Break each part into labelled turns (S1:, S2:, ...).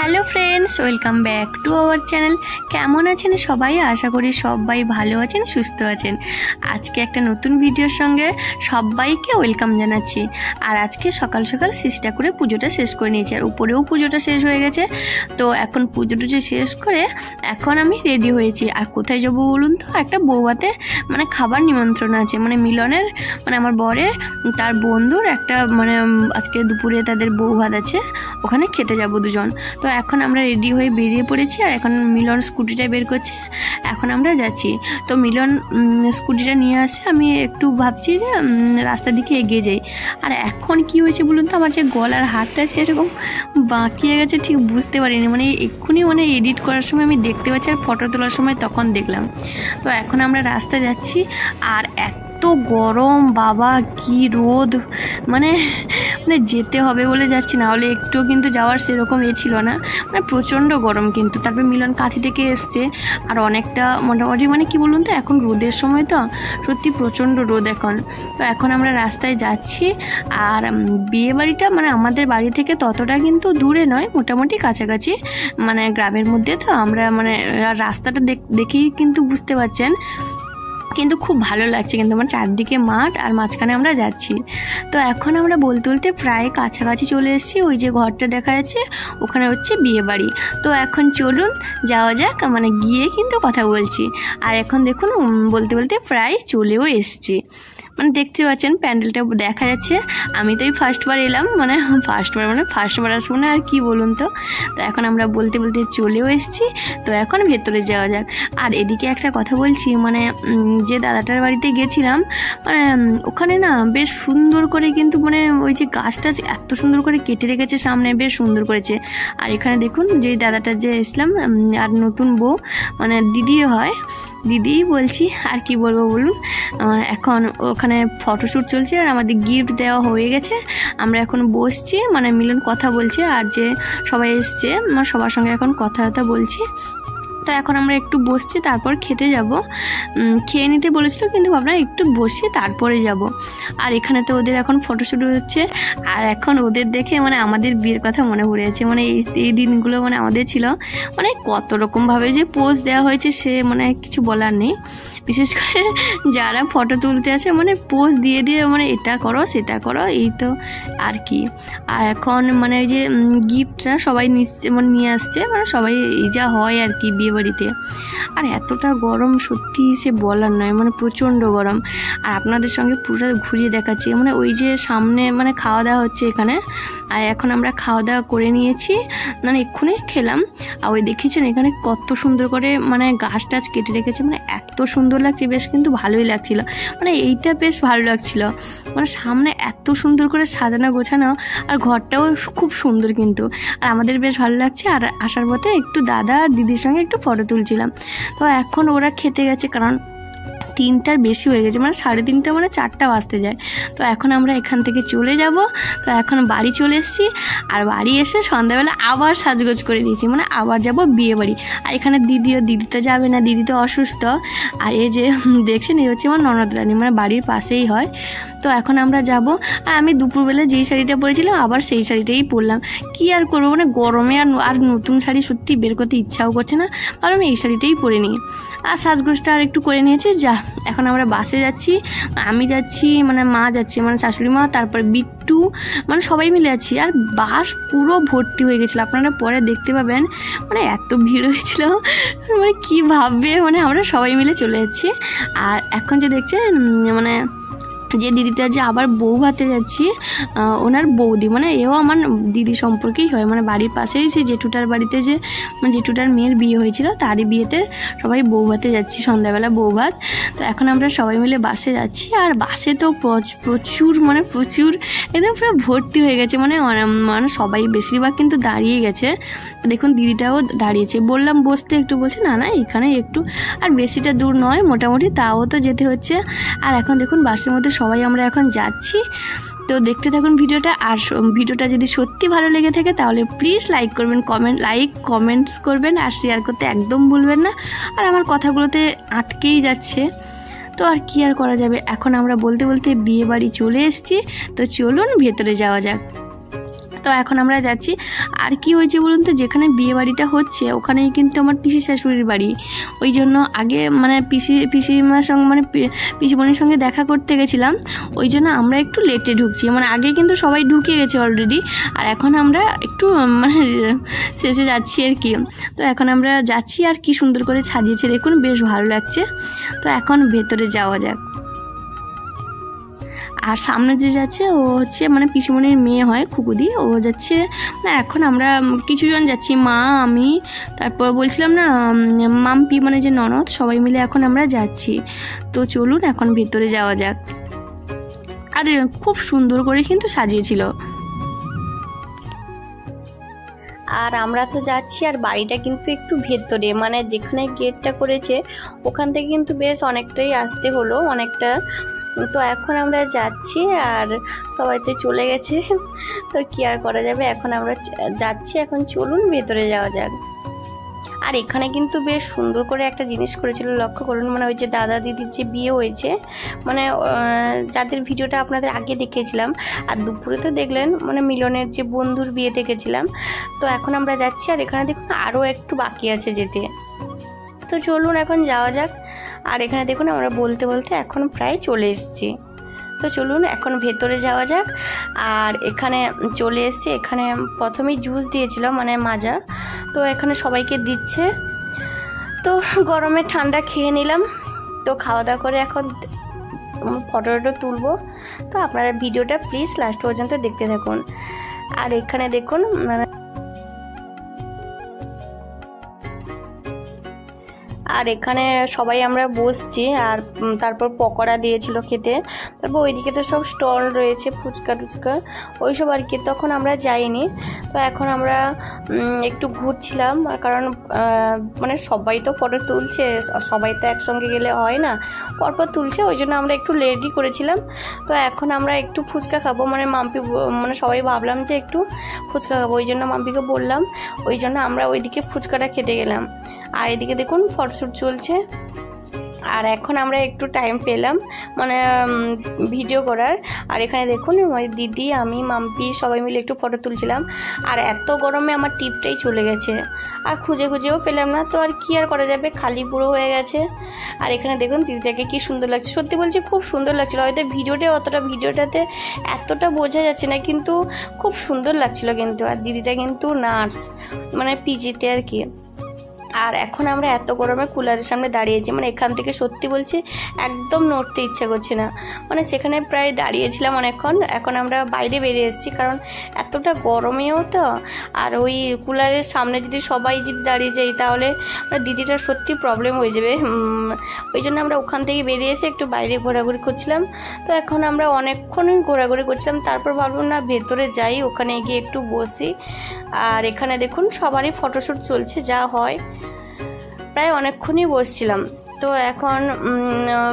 S1: Hello friends, welcome back to our channel. কেমন আছেন সবাই? আশা করি সবাই ভালো আছেন, সুস্থ আছেন। আজকে একটা নতুন ভিডিওর সঙ্গে সবাইকে ওয়েলকাম জানাচ্ছি। আর আজকে সকাল সকাল সিস্টা করে পুজোটা শেষ করে নিয়েছি, আর উপরেও পুজোটা শেষ হয়ে গেছে। তো এখন পুজো টুজো শেষ করে এখন আমি রেডি হয়েছি। আর কোথায় যাবো বলুন তো? একটা বৌভাতে মানে খাবার নিমন্ত্রণ আছে, মানে মিলনের, মানে আমার বরের তার বন্ধুর একটা মানে আজকে দুপুরে তাদের বৌভাত আছে, ওখানে খেতে যাবো দুজন। তো এখন আমরা রেডি হয়ে বেরিয়ে পড়েছি, আর এখন মিলন স্কুটিটা বের করছে, এখন আমরা যাচ্ছি। তো মিলন স্কুটিটা নিয়ে আসে, আমি একটু ভাবছি যে রাস্তার দিকে এগিয়ে যাই। আর এখন কি হয়েছে বলুন তো, আমার যে গলার হাতটা আছে এরকম বাঁকিয়ে গেছে, ঠিক বুঝতে পারিনি, মানে এক্ষুনি মানে এডিট করার সময় আমি দেখতে পাচ্ছি, আর ফটো তোলার সময় তখন দেখলাম। তো এখন আমরা রাস্তায় যাচ্ছি, আর এত গরম বাবা, কি রোদ, মানে যেতে হবে বলে যাচ্ছি, না হলে একটুও কিন্তু যাওয়ার সেরকম ছিল না, মানে প্রচণ্ড গরম। কিন্তু তারপরে মিলন কাঁথি থেকে এসছে, আর অনেকটা মোটামুটি মানে কি বলুন তো, এখন রোদের সময় তো সত্যি প্রচণ্ড রোদ এখন। তো এখন আমরা রাস্তায় যাচ্ছি, আর বিয়ে বাড়িটা মানে আমাদের বাড়ি থেকে ততটা কিন্তু দূরে নয়, মোটামুটি কাছাকাছি, মানে গ্রামের মধ্যে। তো আমরা মানে রাস্তাটা দেখেই কিন্তু বুঝতে পারছেন, কিন্তু খুব ভালো লাগছে, কিন্তু আমার চারদিকে মাঠ আর মাঝখানে আমরা যাচ্ছি। তো এখন আমরা বলতে বলতে প্রায় কাছাকাছি চলে এসেছি। ওই যে ঘরটা দেখা যাচ্ছে ওখানে হচ্ছে বিয়ে বাড়ি। তো এখন চলুন যাওয়া যাক, মানে গিয়ে কিন্তু কথা বলছি। আর এখন দেখুন বলতে বলতে প্রায় চলেও এসছি, মানে দেখতে পাচ্ছেন প্যান্ডেলটা দেখা যাচ্ছে। আমি তো এই ফার্স্টবার এলাম, মানে ফার্স্টবার আসবো না আর কি বলুন তো। তো এখন আমরা বলতে বলতে চলেও এসেছি। তো এখন ভেতরে যাওয়া যাক। আর এদিকে একটা কথা বলছি, মানে যে দাদাটার বাড়িতে গেছিলাম, মানে ওখানে না বেশ সুন্দর করে কিন্তু মানে ওই যে গাছটা এত সুন্দর করে কেটে রেখেছে সামনে, বেশ সুন্দর করেছে। আর এখানে দেখুন যে দাদাটার যে এসলাম, আর নতুন বউ মানে দিদি হয়, দিদি বলছি, আর কি বলবো বলুন। এখন ওখানে ফটোশ্যুট চলছে, আর আমাদের গিফট দেওয়া হয়ে গেছে। আমরা এখন বসছি, মানে মিলন কথা বলছে, আর যে সবাই এসছে মানে সবার সঙ্গে এখন কথা বলছি। তো এখন আমরা একটু বসছি, তারপর খেতে যাব। খেয়ে নিতে বলেছিল, কিন্তু ভাবলাম একটু বসি তারপরে যাব। আর এখানে তো ওদের এখন ফটোশ্যুট হচ্ছে, আর এখন ওদের দেখে মানে আমাদের বিয়ের কথা মনে পড়ে যাচ্ছে। মানে এই দিনগুলো মানে আমাদের ছিল, মানে কত রকমভাবে যে পোজ দেওয়া হয়েছে সে মানে কিছু বলার নেই। বিশেষ করে যারা ফটো তুলতে আসে মানে পোজ দিয়ে দিয়ে মানে এটা করো সেটা করো, এই তো আর কি। আর এখন মানে ওই যে গিফটটা সবাই মানে নিয়ে আসছে, মানে সবাই এই যা হয় আর কি বিয়ে বাড়িতে। আর এতটা গরম সত্যি সে বলার নয়, মানে প্রচণ্ড গরম। আর আপনাদের সঙ্গে পুরো ঘুরিয়ে দেখাচ্ছি, মানে ওই যে সামনে মানে খাওয়া দাওয়া হচ্ছে এখানে। আর এখন আমরা খাওয়া দাওয়া করে নিয়েছি, মানে এক্ষুনি খেলাম। আর ওই দেখেছেন এখানে কত সুন্দর করে মানে গাছ টাছ কেটে রেখেছে, মানে এত সুন্দর লাগছে, বেশ কিন্তু ভালোই লাগছিল। মানে এইটা বেশ ভালো লাগছিল, মানে সামনে এত সুন্দর করে সাজানো গোছানো, আর ঘরটাও খুব সুন্দর কিন্তু। আর আমাদের বেশ ভালো লাগছে। আর আসার পথে একটু দাদা আর দিদির সঙ্গে একটু ফটো তুলছিলাম। তো এখন ওরা খেতে গেছে, কারণ 3টার বেশি হয়ে গেছে, মানে 3:30 মানে 4টা বাজতে যায়। তো এখন আমরা এখান থেকে চলে যাব। তো এখন বাড়ি চলে এসেছি, আর বাড়ি এসে সন্ধ্যাবেলা আবার সাজগোজ করে দিয়েছি, মানে আবার যাব বিয়ে বাড়ি। আর এখানে দিদি তো যাবে না, দিদি তো অসুস্থ। আর এই যে দেখছেন, এই হচ্ছে আমার ননদ রানী, মানে বাড়ির পাশেই হয়। তো এখন আমরা যাব। আর আমি দুপুরবেলা যেই শাড়িটা পরেছিলাম আবার সেই শাড়িটাই পরলাম, কি আর করবো, মানে গরমে আর নতুন শাড়ি সত্যি বের করতে ইচ্ছাও করছে না, কারণ আমি এই শাড়িটাই পরে নিই। আর সাজগোজটা আর একটু করে নিয়েছি। যা এখন আমরা বাসে যাচ্ছি, আমি যাচ্ছি, মানে মা যাচ্ছে, মানে শাশুড়ি মা, তারপর বিট্টু, মানে সবাই মিলে যাচ্ছি। আর বাস পুরো ভর্তি হয়ে গেছিলো, আপনারা পরে দেখতে পাবেন, মানে এত ভিড় হয়েছিল, মানে কী ভাববে, মানে আমরা সবাই মিলে চলে যাচ্ছি। আর এখন যে দেখছেন মানে যে দিদিটা যে আবার বউ ভাতে যাচ্ছি, ওনার বৌদি, মানে এও আমার দিদি সম্পর্কেই হয়, মানে বাড়ির পাশেই সেই জেঠুটার বাড়িতে যে মানে জেঠুটার মেয়ের বিয়ে হয়েছিল, তারই বিয়েতে সবাই বউ ভাতে যাচ্ছি, সন্ধ্যাবেলা বউ ভাত। তো এখন আমরা সবাই মিলে বাসে যাচ্ছি। আর বাসে তো প্রচুর একদম পুরো ভর্তি হয়ে গেছে, মানে সবাই বেশিরভাগ কিন্তু দাঁড়িয়ে গেছে। দেখুন দিদিটাও দাঁড়িয়েছে, বললাম বসতে, একটু বলছে না এখানে একটু, আর বেশিটা দূর নয় মোটামুটি, তাও তো যেতে হচ্ছে। আর এখন দেখুন বাসের মধ্যে সবাই আমরা এখন যাচ্ছি। তো দেখতে থাকুন ভিডিওটা। আর ভিডিওটা যদি সত্যি ভালো লেগে থাকে তাহলে প্লিজ লাইক করবেন, কমেন্টস করবেন, আর শেয়ার করতে একদম ভুলবেন না। আর আমার কথাগুলোতে আটকেই যাচ্ছে, তো আর কি আর করা যাবে। এখন আমরা বলতে বলতে বিয়ে বাড়ি চলে এসেছি। তো চলুন ভেতরে যাওয়া যাক। তো তো এখন আমরা যাচ্ছি। আর কি হয়েছে বলুন তো, যেখানে বিয়ে বাড়িটা হচ্ছে ওখানেই কিন্তু আমার পিসি শাশুড়ির বাড়ি, ওই জন্য আগে মানে পিসিমার সঙ্গে মানে পিসিমণির সঙ্গে দেখা করতে গেছিলাম, ওই জন্য আমরা একটু লেটে ঢুকছি। মানে আগে কিন্তু সবাই ঢুকে গেছে অলরেডি, আর এখন আমরা একটু মানে শেষে যাচ্ছি আর কি। তো এখন আমরা যাচ্ছি, আর কি সুন্দর করে সাজিয়েছে দেখুন, বেশ ভালো লাগছে। তো এখন ভেতরে যাওয়া যাক। আর সামনে যে যাচ্ছে ও হচ্ছে মানে পিসিমণির মেয়ে হয়, খুকুদি, ও যাচ্ছে। মানে এখন আমরা কিছুজন যাচ্ছি, মা, আমি, তারপর বলছিলাম না মাম্পি মানে যে ননদ, সবাই মিলে এখন আমরা যাচ্ছি। তো চলুন এখন ভেতরে যাওয়া যাক। আর খুব সুন্দর করে কিন্তু সাজিয়েছিল। আর আমরা তো যাচ্ছি, আর বাড়িটা কিন্তু একটু ভেতরে, মানে যেখানে গেটটা করেছে ওখান থেকে কিন্তু বেশ অনেকটাই আসতে হলো, অনেকটা। তো এখন আমরা যাচ্ছি, আর সবাই তো চলে গেছে, তো কি আর করা যাবে, এখন আমরা যাচ্ছি। এখন চলুন ভেতরে যাওয়া যাক। আর এখানে কিন্তু বেশ সুন্দর করে একটা জিনিস করেছিল, লক্ষ্য করুন, মানে ওই যে দাদা দিদির যে বিয়ে হয়েছে, মানে যাদের ভিডিওটা আপনাদের আগে দেখেছিলাম, আর দুপুরে তো দেখলেন মানে মিলনের যে বন্ধুর বিয়ে দেখেছিলাম। তো এখন আমরা যাচ্ছি, আর এখানে দেখুন আরও একটু বাকি আছে যেতে। তো চলুন এখন যাওয়া যাক। আর এখানে দেখুন আমরা বলতে বলতে এখন প্রায় চলে এসেছি। তো চলুন এখন ভেতরে যাওয়া যাক। আর এখানে চলে এসেছি, এখানে প্রথমেই জুস দিয়েছিল মানে মাজা, তো এখানে সবাইকে দিচ্ছে। তো গরমে ঠান্ডা খেয়ে নিলাম। তো খাওয়া দাওয়া করে এখন ফটো তুলবো। তো আপনারা ভিডিওটা প্লিজ লাস্ট পর্যন্ত দেখতে থাকুন। আর এখানে দেখুন মানে আর এখানে সবাই আমরা বসছি, আর তারপর পকোড়া দিয়েছিল খেতে। তারপর ওইদিকে তো সব স্টল রয়েছে, ফুচকা টুচকা ওইসব আর কি, তখন আমরা যাইনি। তো এখন আমরা একটু ঘুরছিলাম, কারণ মানে সবাই তো ফটো তুলছে, সবাই তো একসঙ্গে গেলে হয় না, পরপর তুলছে, ওই জন্য আমরা একটু লেটই করেছিলাম। তো এখন আমরা একটু ফুচকা খাবো, মানে মাম্পি মানে সবাই ভাবলাম যে একটু ফুচকা খাবো, ওই জন্য মাম্পিকে বললাম, ওই জন্য আমরা ওইদিকে ফুচকাটা খেতে গেলাম। আর এদিকে দেখুন ফটোশ্যুট চলছে। আর এখন আমরা একটু টাইম পেলাম মানে ভিডিও করার। আর এখানে দেখুন আমার দিদি, আমি, মাম্পি সবাই মিলে একটু ফটো তুলছিলাম। আর এত গরমে আমার টিপটাই চলে গেছে, আর খুঁজেও পেলাম না। তো আর কি আর করা যাবে, খালি পুরো হয়ে গেছে। আর এখানে দেখুন দিদিটাকে কি সুন্দর লাগছে, সত্যি বলছি খুব সুন্দর লাগছিল। হয়তো ভিডিওটাতে এতটা বোঝা যাচ্ছে না, কিন্তু খুব সুন্দর লাগছিল কিন্তু। আর দিদিটা কিন্তু নার্স, মানে পিজিতে আর কি। আর এখন আমরা এত গরমে কুলারের সামনে দাঁড়িয়েছি, মানে এখান থেকে সত্যি বলছি একদম নড়তে ইচ্ছা করছে না, মানে সেখানে প্রায় দাঁড়িয়েছিলাম অনেকক্ষণ। এখন আমরা বাইরে বেরিয়ে এসেছি, কারণ এতটা গরমেও তো, আর ওই কুলারের সামনে যদি সবাই দাঁড়িয়ে যাই তাহলে মানে দিদিটার সত্যি প্রবলেম হয়ে যাবে। ওই জন্য আমরা ওখান থেকে বেরিয়ে এসে একটু বাইরে ঘোরাঘুরি করছিলাম। তো এখন আমরা অনেকক্ষণই ঘোরাঘুরি করছিলাম, তারপর ভাবলাম না ভেতরে যাই, ওখানে গিয়ে একটু বসি। আর এখানে দেখুন সবারই ফটোশ্যুট চলছে, যা হয় প্রায় অনেকক্ষণই বসছিলাম। তো এখন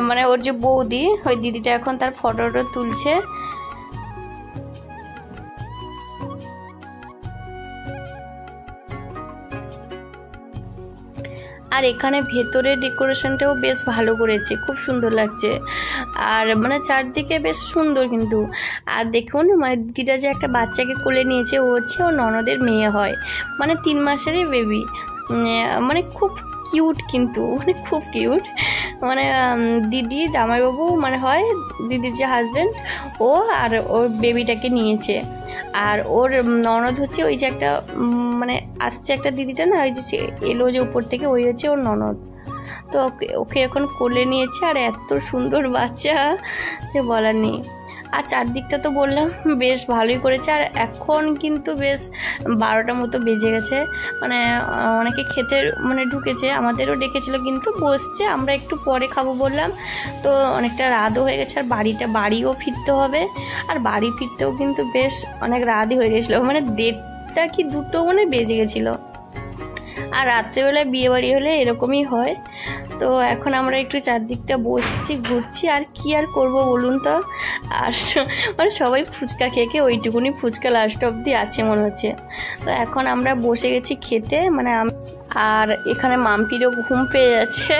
S1: মানে ওর যে বৌদি, ওই দিদিটা এখন তার ফটোটা তুলছে। আর এখানে ভেতরে ডেকোরেশনটাও বেশ ভালো করেছে, খুব সুন্দর লাগছে। আর মানে চারদিকে বেশ সুন্দর কিন্তু। আর দেখুন মানে দিদিটা যে একটা বাচ্চাকে কোলে নিয়েছে, ও হচ্ছে ও ননদের মেয়ে হয়, মানে 3 মাসেরই বেবি, মানে খুব কিউট কিন্তু, মানে খুব কিউট। মানে দিদি জামাইবাবু মানে হয় দিদির যে হাজব্যান্ড, ও আর ওর বেবিটাকে নিয়েছে। আর ওর ননদ হচ্ছে ওই যে একটা মানে আসছে একটা দিদিটা না, ওই যে এলো যে উপর থেকে, ওই হচ্ছে ওর ননদ। তো ওকে এখন কোলে নিয়েছে, আর এত সুন্দর বাচ্চা সে বলার নেই। আর চারদিকটা তো বললাম বেশ ভালোই করেছে। আর এখন কিন্তু বেশ 12টার মতো বেজে গেছে, মানে অনেকে খেতে মানে ঢুকেছে, আমাদেরও ডেকেছিল কিন্তু বসছে, আমরা একটু পরে খাবো বললাম। তো অনেকটা রাতও হয়ে গেছে, আর বাড়িও ফিরতে হবে। আর বাড়ি ফিরতেও কিন্তু বেশ অনেক রাতই হয়ে গেছিলো, মানে 1:30 কি 2টো মানে বেজে গেছিলো। আর রাত্রেবেলায় বিয়ে বাড়ি হলে এরকমই হয়। তো এখন আমরা একটু চারদিকটা বসছি, ঘুরছি, আর কি আর করব বলুন তো। আর মানে সবাই ফুচকা খেয়ে ওইটুকুনি ফুচকা লাস্ট অবধি আছে মনে হচ্ছে। তো এখন আমরা বসে গেছি খেতে, মানে আর এখানে মাম্পিরও ঘুম পেয়ে যাচ্ছে,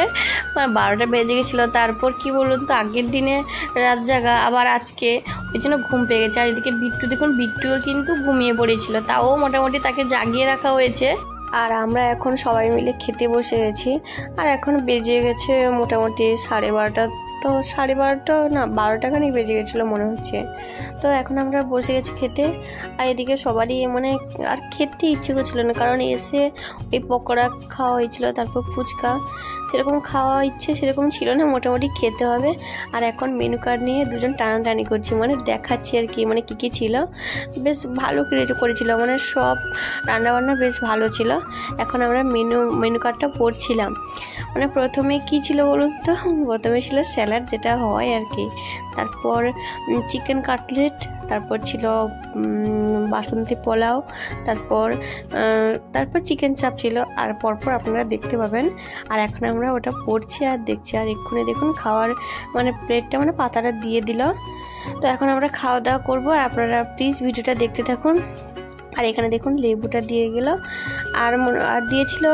S1: মানে 12টা বেজে গেছিলো। তারপর কি বলুন তো, আগের দিনে রাত জাগা, আবার আজকে, ওই জন্য ঘুম পেয়ে গেছে। আর এদিকে বিট্টু দেখুন, বিট্টুও কিন্তু ঘুমিয়ে পড়েছিল, তাও মোটামুটি তাকে জাগিয়ে রাখা হয়েছে। আর আমরা এখন সবাই মিলে খেতে বসে গেছি। আর এখন বেজে গেছে মোটামুটি 12:30, তো 12:30 না 12টাখানি বেজে গেছিলো মনে হচ্ছে। তো এখন আমরা বসে গেছি খেতে। আর এদিকে সবারই মানে আর খেতে ইচ্ছে করছিল না, কারণ এসে ওই পকোড়া খাওয়া হয়েছিল, তারপর ফুচকা, সেরকম খাওয়া ইচ্ছে সেরকম ছিল না, মোটামুটি খেতে হবে। আর এখন মেনু কার্ড নিয়ে দুজন টানাটানি করছি, মানে দেখাচ্ছি আর কি, মানে কী ছিল। বেশ ভালো করেছিল, মানে সব রান্নাবান্না বেশ ভালো ছিল। এখন আমরা মেনু কার্ডটা পড়ছিলাম। মানে প্রথমে কি ছিল বলুন তো, প্রথমে ছিল স্যালাড, যেটা হয় আর কি, তারপর চিকেন কাটলেট, তারপর ছিল বাসন্তী পোলাও, তারপর চিকেন চাপ ছিল, আর পরপর আপনারা দেখতে পাবেন। আর এখন আমরা ওটা পড়ছি আর দেখছি। আর এক্ষুনি দেখুন খাওয়ার মানে প্লেটটা মানে পাতাটা দিয়ে দিল। তো এখন আমরা খাওয়া দাওয়া করবো, আর আপনারা প্লিজ ভিডিওটা দেখতে থাকুন। আর এখানে দেখুন লেবুটা দিয়ে গেল, আর দিয়েছিল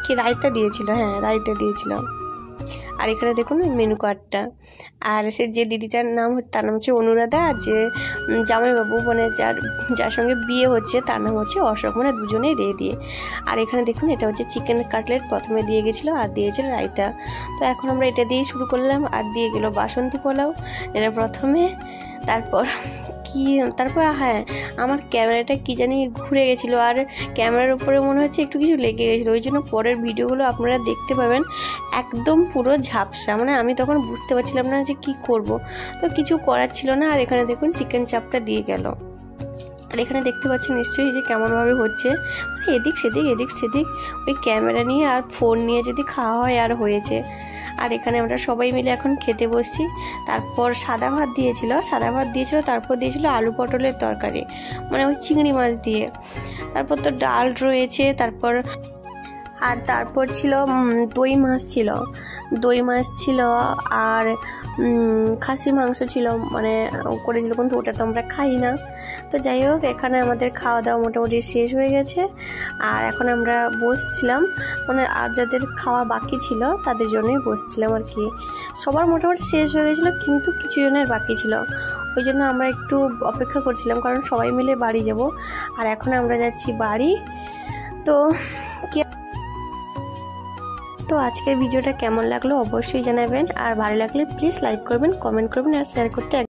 S1: কি রায়তা দিয়েছিল, হ্যাঁ রায়তা দিয়েছিল। আর এখানে দেখুন মেনু কার্ডটা। আর সে যে দিদিটার নাম হচ্ছে, তার নাম হচ্ছে অনুরাধা, আর যে জামাইবাবু মানে যার সঙ্গে বিয়ে হচ্ছে তার নাম হচ্ছে অশোক, মানে দুজনেই দিয়ে। আর এখানে দেখুন এটা হচ্ছে চিকেন কাটলেট, প্রথমে দিয়ে গেছিলো, আর দিয়েছিল রায়তা। তো এখন আমরা এটা দিয়েই শুরু করলাম। আর দিয়ে গেল বাসন্তী পোলাও, এটা প্রথমে। তারপর হ্যাঁ, আমার ক্যামেরাটা কি জানি ঘুরে গেছিলো, আর ক্যামেরার উপরে মনে হচ্ছে একটু কিছু লেগে গেছিলো, ওই জন্য পরের ভিডিওগুলো আপনারা দেখতে পাবেন একদম পুরো ঝাপসা, মানে আমি তখন বুঝতে পারছিলাম না যে কি করব, তো কিছু করার ছিল না। আর এখানে দেখুন চিকেন চাপটা দিয়ে গেল। আর এখানে দেখতে পাচ্ছেন নিশ্চয়ই যে কেমনভাবে হচ্ছে, মানে এদিক সেদিক ওই ক্যামেরা নিয়ে আর ফোন নিয়ে যদি খাওয়া হয় আর হয়েছে। আর এখানে আমরা সবাই মিলে এখন খেতে বসছি। তারপর সাদা ভাত দিয়েছিল, তারপর দিয়েছিল আলু পটলের তরকারি, মানে ওই চিংড়ি মাছ দিয়ে। তারপর তো ডাল রয়েছে, তারপর ছিল দই মাছ ছিল, আর খাসির মাংস ছিল, মানে করেছিল, কিন্তু ওটা তো আমরা খাই না। তো যাই হোক, এখানে আমাদের খাওয়া দাওয়া মোটামুটি শেষ হয়ে গেছে। আর এখন আমরা বসছিলাম, মানে আর যাদের খাওয়া বাকি ছিল তাদের জন্যই বসছিলাম আর কি। সবার মোটামুটি শেষ হয়ে গেছিলো, কিন্তু কিছু জনের বাকি ছিল, ওই জন্য আমরা একটু অপেক্ষা করছিলাম, কারণ সবাই মিলে বাড়ি যাব। আর এখন আমরা যাচ্ছি বাড়ি। তো আজকের ভিডিওটা কেমন লাগলো অবশ্যই জানাবেন, আর ভালো লাগলে প্লিজ লাইক করবেন, কমেন্ট করবেন, আর শেয়ার করতে